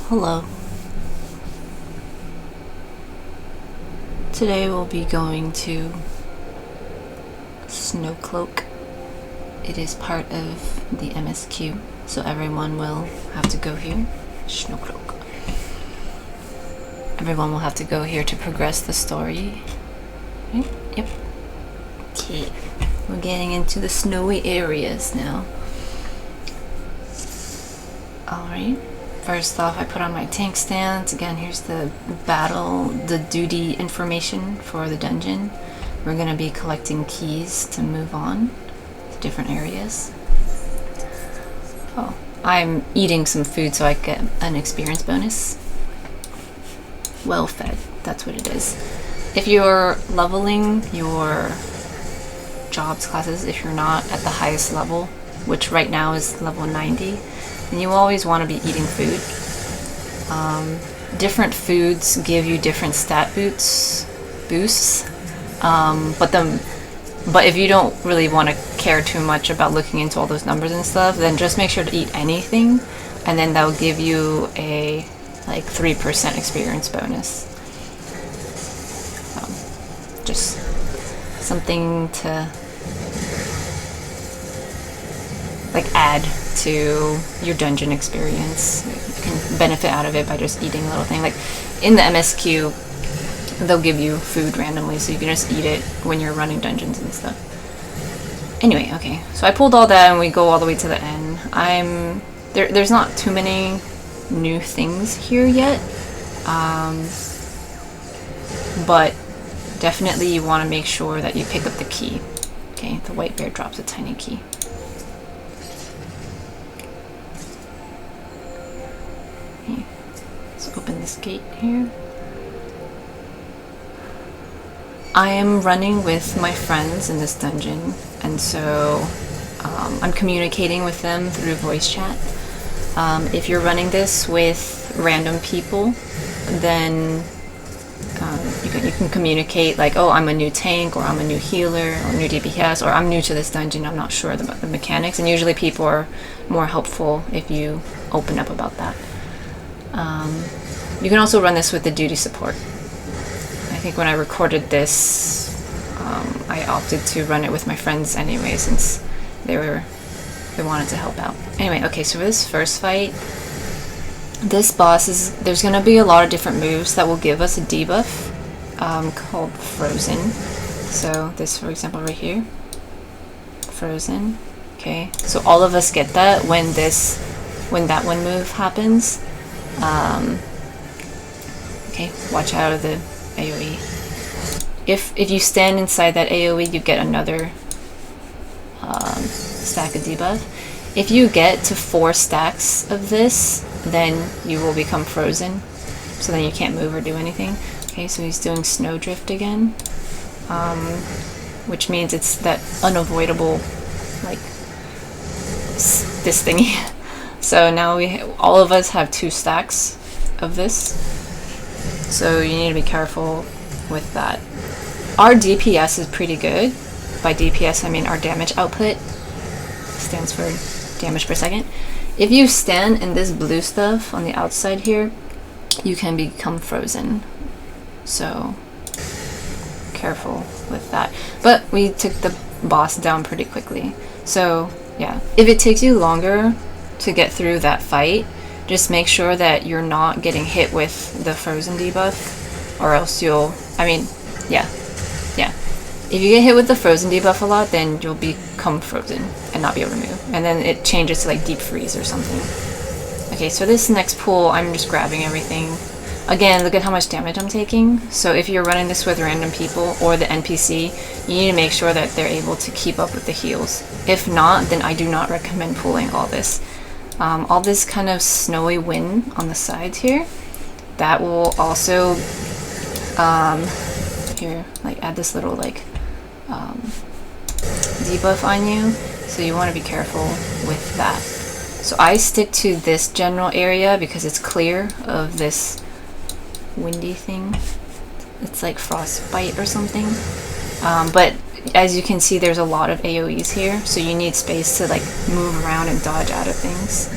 Hello. Today we'll be going to Snowcloak. It is part of the MSQ, so everyone will have to go here. Snowcloak. Everyone will have to go here to progress the story. Right? Yep. Okay. We're getting into the snowy areas now. Alright. First off, I put on my tank stance. Again, here's the duty information for the dungeon. We're going to be collecting keys to move on to different areas. Oh, I'm eating some food so I get an experience bonus. Well fed, that's what it is. If you're leveling your jobs classes, if you're not at the highest level, which right now is level 90, and you always want to be eating food. Different foods give you different stat boosts. But if you don't really want to care too much about looking into all those numbers and stuff, then just make sure to eat anything, and then that will give you a 3% experience bonus. Just something to add to your dungeon experience. You can benefit out of it by just eating a little thing. Like in the MSQ, they'll give you food randomly, so you can just eat it when you're running dungeons and stuff. Anyway, okay, so I pulled all that and we go all the way to the end. There's not too many new things here yet, but definitely you want to make sure that you pick up the key. Okay, the white bear drops a tiny key. Open this gate here. I am running with my friends in this dungeon, and so I'm communicating with them through voice chat. If you're running this with random people, then you can communicate like, oh, I'm a new tank, or I'm a new healer, or new DPS, or I'm new to this dungeon, I'm not sure about the mechanics, and usually people are more helpful if you open up about that. You can also run this with the duty support. I think when I recorded this, I opted to run it with my friends anyway, since they wanted to help out. Anyway, okay, so for this first fight, this boss there's going to be a lot of different moves that will give us a debuff called Frozen. So this, for example, right here, Frozen. Okay, so all of us get that when that one move happens. Okay, watch out of the AoE. If you stand inside that AoE, you get another stack of debuff. If you get to 4 stacks of this, then you will become frozen. So then you can't move or do anything. Okay, so he's doing Snowdrift again, which means it's that unavoidable, this thingy. So now all of us have 2 stacks of this. So you need to be careful with that. Our DPS is pretty good. By DPS, I mean our damage output. Stands for damage per second. If you stand in this blue stuff on the outside here, you can become frozen. So careful with that. But we took the boss down pretty quickly. So yeah, if it takes you longer to get through that fight, just make sure that you're not getting hit with the frozen debuff, or else if you get hit with the frozen debuff a lot, then you'll become frozen and not be able to move, and then it changes to deep freeze or something. Okay, so this next pool, I'm just grabbing everything. Again, look at how much damage I'm taking. So if you're running this with random people or the NPC, you need to make sure that they're able to keep up with the heals. If not, then I do not recommend pulling all this. All this kind of snowy wind on the sides here, that will also add this little debuff on you, so you want to be careful with that. So I stick to this general area because it's clear of this windy thing. It's like frostbite or something, but as you can see, there's a lot of AoEs here, so you need space to move around and dodge out of things.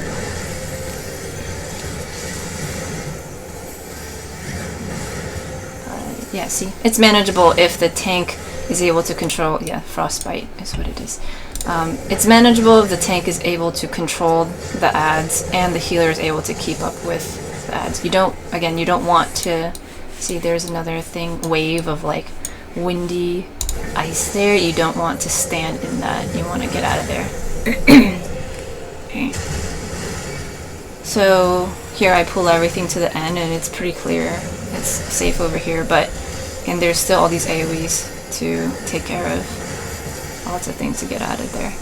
Yeah, see? It's manageable if the tank is able to control... Yeah, frostbite is what it is. It's manageable if the tank is able to control the ads and the healer is able to keep up with the ads. You don't... Again, you don't want to... See, there's another thing. Wave of, like, windy ice there. You don't want to stand in that. You want to get out of there. Okay. So here I pull everything to the end and it's pretty clear. It's safe over here, but again, there's still all these AoEs to take care of. Lots of things to get out of there.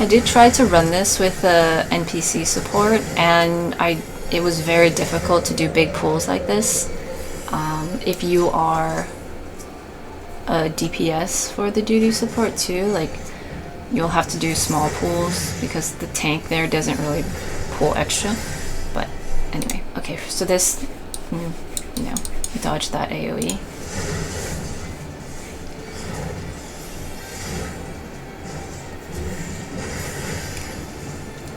I did try to run this with the NPC support, and it was very difficult to do big pulls like this. If you are a DPS for the duty support too, like, you'll have to do small pulls because the tank there doesn't really pull extra. But anyway, okay, so this, you know, dodge that AoE.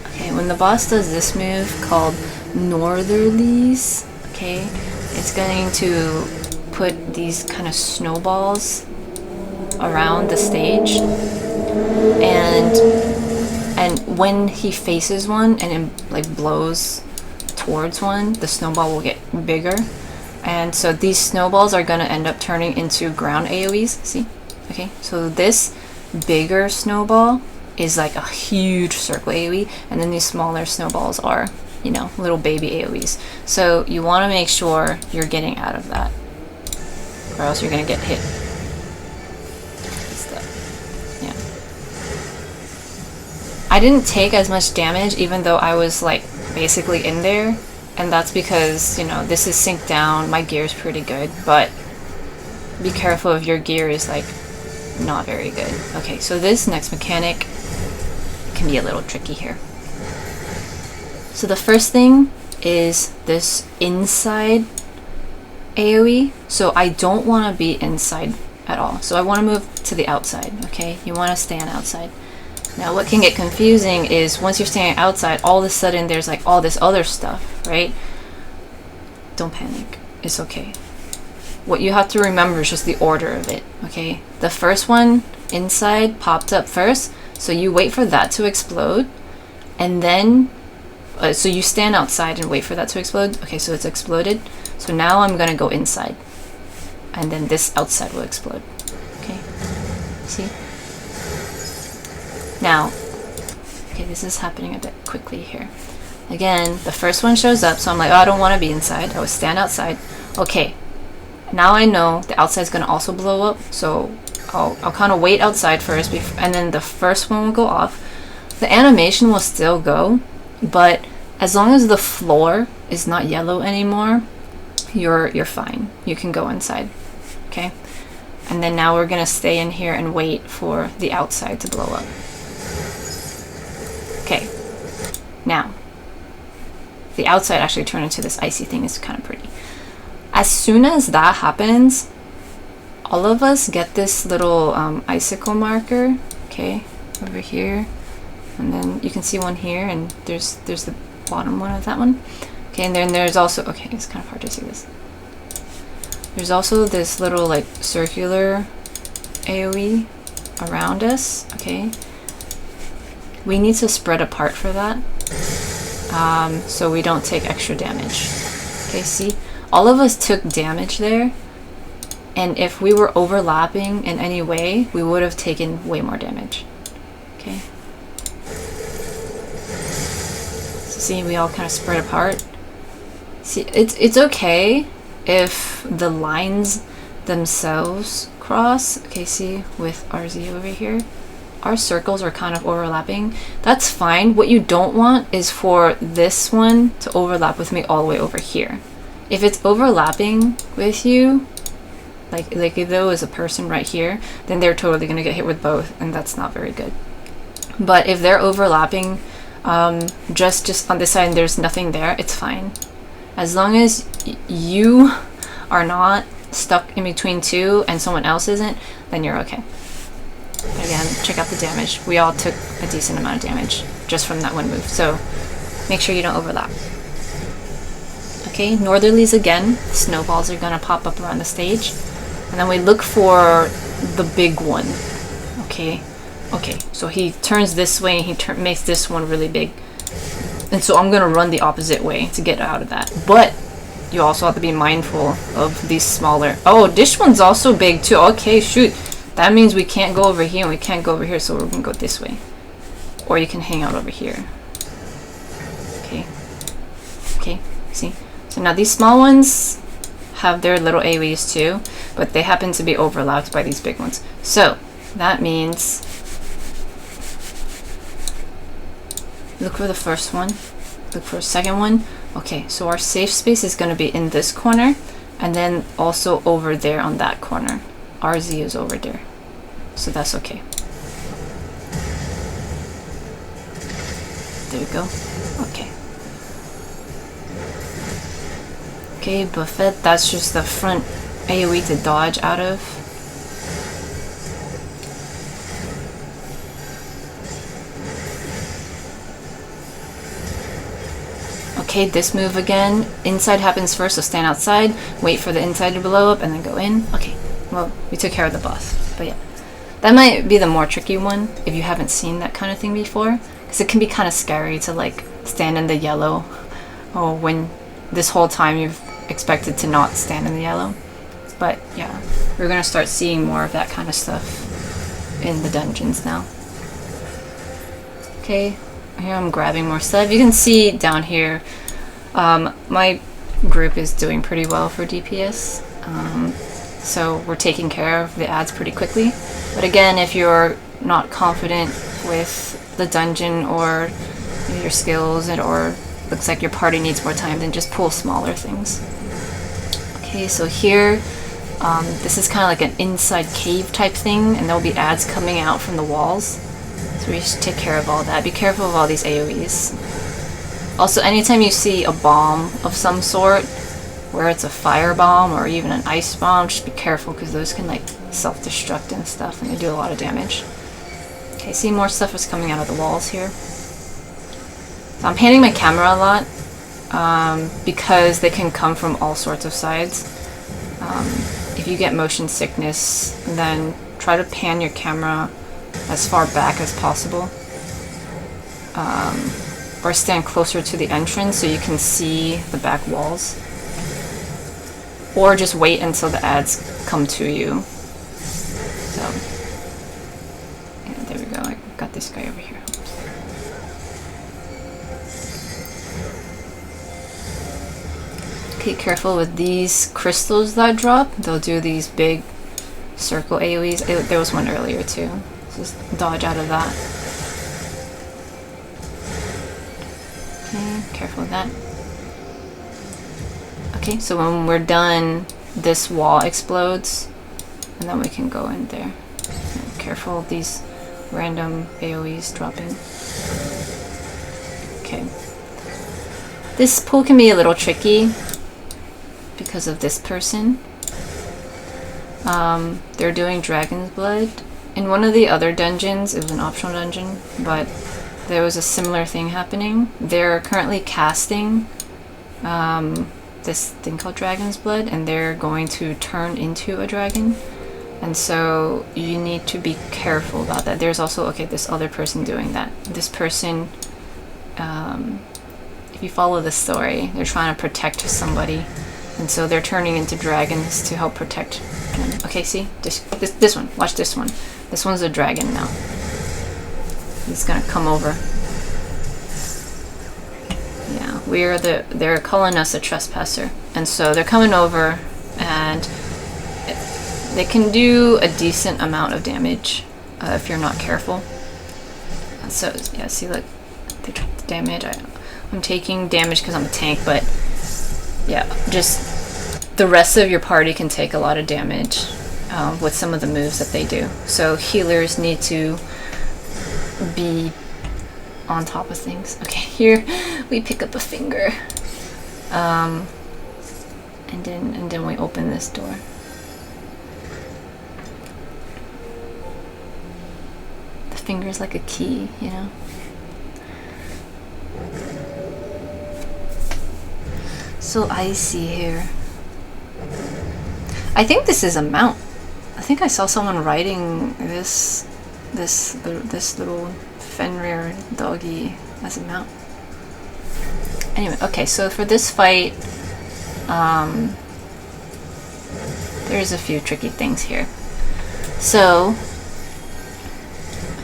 Okay, when the boss does this move called Northerlies, okay, it's going to put these kind of snowballs around the stage, and when he faces one and it like blows towards one, the snowball will get bigger, and so these snowballs are going to end up turning into ground AoEs. See? Okay, so this bigger snowball is like a huge circle AoE, and then these smaller snowballs are, you know, little baby AoEs. So you want to make sure you're getting out of that, or else you're gonna get hit. Yeah. I didn't take as much damage even though I was like basically in there, and that's because, you know, this is synced down, my gear is pretty good, but be careful if your gear is like not very good. Okay, so this next mechanic can be a little tricky here. So the first thing is this inside AoE. So I don't want to be inside at all. So I want to move to the outside, okay? You want to stand outside. Now what can get confusing is once you're standing outside, all of a sudden there's like all this other stuff, right? Don't panic. It's okay. What you have to remember is just the order of it, okay? The first one inside popped up first, so you wait for that to explode, and then so you stand outside and wait for that to explode. Okay, so it's exploded. So now I'm gonna go inside, and then this outside will explode. Okay, see? Now, okay, this is happening a bit quickly here. Again, the first one shows up, so I'm like, oh, I don't want to be inside. I will stand outside. Okay, now I know the outside's gonna also blow up, so I'll kind of wait outside first, and then the first one will go off. The animation will still go, but as long as the floor is not yellow anymore, you're fine. You can go inside, okay? And then now we're gonna stay in here and wait for the outside to blow up. Okay, now the outside actually turned into this icy thing. It's kind of pretty. As soon as that happens, all of us get this little icicle marker, okay, over here, and then you can see one here, and there's the bottom one of that one. Okay, and then there's also, okay, it's kind of hard to see this. There's also this little like circular AoE around us, okay? We need to spread apart for that, so we don't take extra damage. Okay, see? All of us took damage there, and if we were overlapping in any way, we would have taken way more damage. Okay? So see, we all kind of spread apart. See, it's okay if the lines themselves cross. Okay, see, with RZ over here, our circles are kind of overlapping. That's fine. What you don't want is for this one to overlap with me all the way over here. If it's overlapping with you, like if there was a person right here, then they're totally gonna get hit with both, and that's not very good. But if they're overlapping just on this side and there's nothing there, it's fine. As long as you are not stuck in between two and someone else isn't, then you're okay. Again, check out the damage. We all took a decent amount of damage just from that one move. So Make sure you don't overlap. Okay, northerlies again. Snowballs are gonna pop up around the stage. And then we look for the big one. Okay, so he turns this way and he makes this one really big. And so I'm gonna run the opposite way to get out of that. But you also have to be mindful of these smaller. Oh, this one's also big too. Okay, shoot. That means we can't go over here and we can't go over here, so we're gonna go this way. Or you can hang out over here. Okay, see? So now these small ones have their little AoEs too, but they happen to be overlapped by these big ones. So that means look for the first one, look for a second one. Okay, so our safe space is going to be in this corner and then also over there on that corner. RZ is over there, so that's okay. There we go. Okay, buffet, that's just the front AoE to dodge out of. Okay, this move again. Inside happens first, so stand outside, wait for the inside to blow up, and then go in. Okay, well, we took care of the boss. But yeah, that might be the more tricky one if you haven't seen that kind of thing before, because it can be kind of scary to like stand in the yellow, or when this whole time you've expected to not stand in the yellow. But yeah, we're gonna start seeing more of that kind of stuff in the dungeons now. Okay, here I'm grabbing more stuff. You can see down here, my group is doing pretty well for DPS, so we're taking care of the ads pretty quickly. But again, if you're not confident with the dungeon or your skills, or looks like your party needs more time, then just pull smaller things. Okay, so here, this is kind of like an inside cave type thing, and there'll be ads coming out from the walls. So we should take care of all that. Be careful of all these AoEs. Also, anytime you see a bomb of some sort, where it's a fire bomb or even an ice bomb, just be careful because those can like self-destruct and stuff, and they do a lot of damage. Okay, see, more stuff is coming out of the walls here. So I'm panning my camera a lot because they can come from all sorts of sides. If you get motion sickness, then try to pan your camera as far back as possible, or stand closer to the entrance so you can see the back walls, or just wait until the ads come to you. So yeah, there we go. I got this guy over here. Okay, careful with these crystals that drop. They'll do these big circle AoEs. There was one earlier too. Just dodge out of that. Okay, careful with that. Okay, so when we're done, this wall explodes, and then we can go in there. Careful of these random AoEs dropping. Okay. This pull can be a little tricky because of this person. They're doing Dragon's Blood. In one of the other dungeons, it was an optional dungeon, but there was a similar thing happening. They're currently casting this thing called Dragon's Blood, and they're going to turn into a dragon. And so you need to be careful about that. There's also, okay, this other person doing that. This person, if you follow the story, they're trying to protect somebody. And so they're turning into dragons to help protect them. Okay, see? This one. Watch this one. This one's a dragon now. He's gonna come over. Yeah, they're calling us a trespasser. And so they're coming over, and they can do a decent amount of damage if you're not careful. So, yeah, see, look, they took the damage. I'm taking damage because I'm a tank, but yeah, just the rest of your party can take a lot of damage with some of the moves that they do. So healers need to be on top of things. Okay, here we pick up a finger, and then we open this door. The finger is like a key, you know. So icy here. I think this is a mount. I think I saw someone riding this little Fenrir doggy as a mount. Anyway, okay, so for this fight, there's a few tricky things here. So,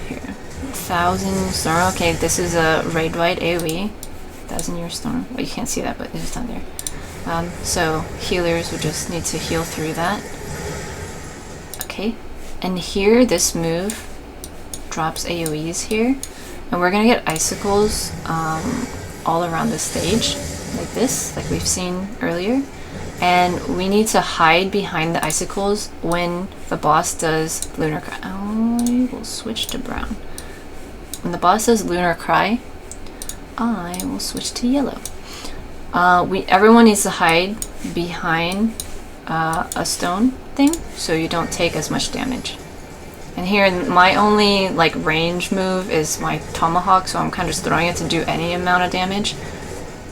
here, 1,000 storm. Okay, this is a raid-wide AoE. 1,000-year storm. Well, you can't see that, but it's down there. So healers would just need to heal through that. Okay, and here this move drops AoEs here, and we're gonna get icicles all around the stage, like this, like we've seen earlier. And we need to hide behind the icicles when the boss does Lunar Cry. I will switch to brown. When the boss does Lunar Cry, I will switch to yellow. Everyone needs to hide behind a stone thing so you don't take as much damage. And here, my only like range move is my tomahawk, so I'm kind of just throwing it to do any amount of damage.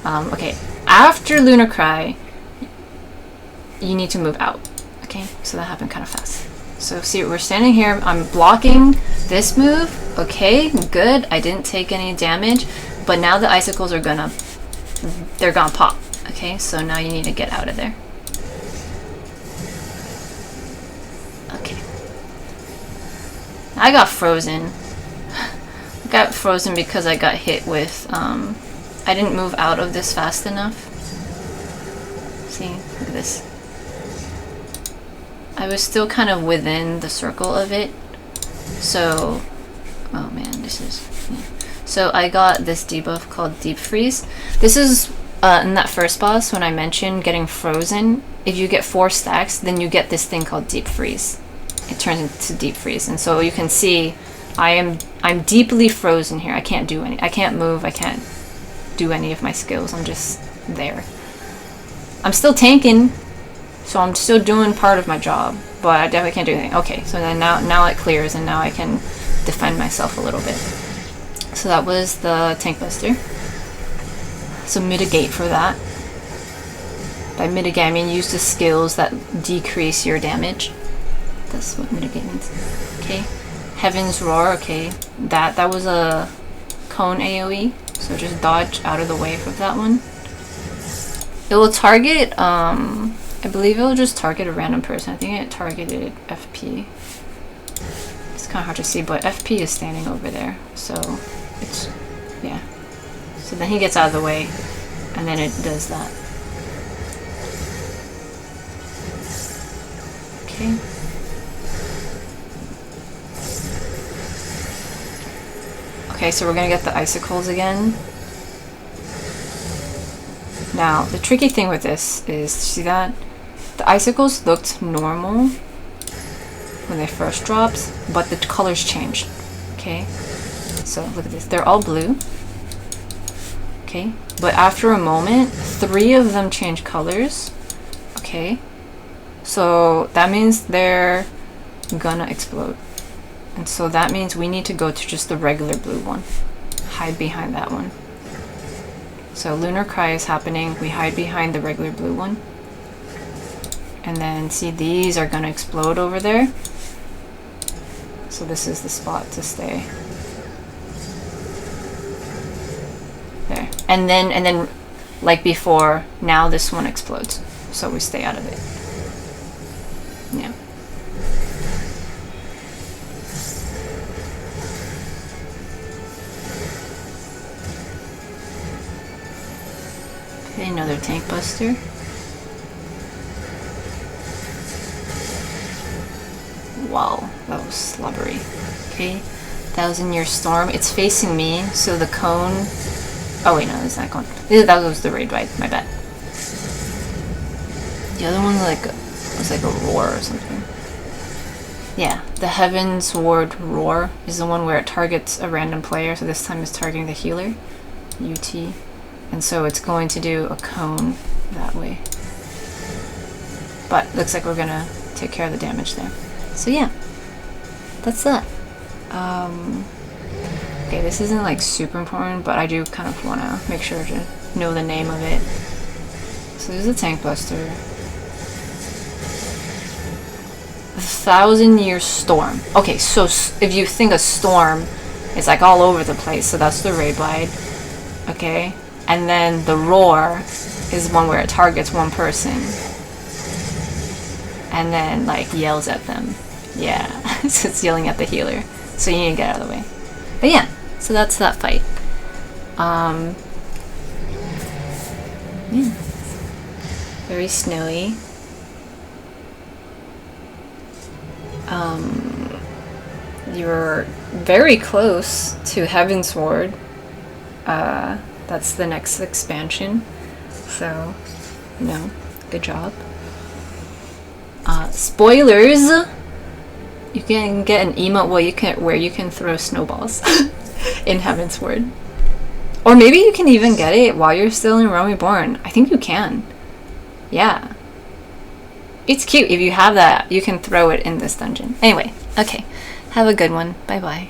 Okay, after Lunar Cry, you need to move out. Okay, so that happened kind of fast. So see, we're standing here, I'm blocking this move. Okay, good, I didn't take any damage, but now the icicles are gonna pop. Okay, so now you need to get out of there. Okay. I got frozen. I got frozen because I got hit with, I didn't move out of this fast enough. See, look at this. I was still kind of within the circle of it. So, oh man, this is... Yeah. So I got this debuff called Deep Freeze. This is in that first boss when I mentioned getting frozen. If you get 4 stacks, then you get this thing called Deep Freeze. It turns into Deep Freeze, and so you can see I'm deeply frozen here. I can't do any. I can't move. I can't do any of my skills. I'm just there. I'm still tanking, so I'm still doing part of my job, but I definitely can't do anything. Okay, so then now it clears, and now I can defend myself a little bit. So that was the Tank Buster. So mitigate for that. By mitigate, I mean use the skills that decrease your damage. That's what mitigate means. Okay. Heaven's Roar, okay. That was a cone AoE, so just dodge out of the way of that one. It will target, I believe it will just target a random person. I think it targeted FP. It's kind of hard to see, but FP is standing over there, so it's, yeah. So then he gets out of the way, and then it does that. Okay. Okay, so we're gonna get the icicles again. Now, the tricky thing with this is, see that? The icicles looked normal when they first dropped, but the colors changed. Okay? So look at this. They're all blue. Okay? But after a moment, 3 of them change colors. Okay? So that means they're gonna explode. And so that means we need to go to just the regular blue one. Hide behind that one. So Lunar Cry is happening. We hide behind the regular blue one. And then see, these are gonna explode over there. So this is the spot to stay. There. And then like before, now this one explodes. So we stay out of it. Yeah. Okay, another Tank Buster. Wow, that was slobbery. Okay, 1,000-year storm. It's facing me, so the cone... Oh wait, no, it's not cone. That was the raid ride, my bad. The other one was like a roar or something. Yeah, the Heaven's Ward Roar is the one where it targets a random player, so this time it's targeting the healer, UT. And so it's going to do a cone that way. But looks like we're gonna take care of the damage there. So yeah, that's that. Okay, this isn't like super important, but I do kind of want to make sure to know the name of it. So there's a tank buster. 1,000-year storm. Okay, so if you think a storm is like all over the place, so that's the ray blade. Okay, and then the roar is one where it targets one person and then like yells at them. Yeah, so it's yelling at the healer. So you need to get out of the way. But yeah, so that's that fight. Yeah. Very snowy. You're very close to Heavensward. That's the next expansion. So, you know, good job. Spoilers! You can get an emote where you can throw snowballs in Heavensward. Or maybe you can even get it while you're still in Realm Reborn. I think you can. Yeah. It's cute. If you have that, you can throw it in this dungeon. Anyway, okay. Have a good one. Bye-bye.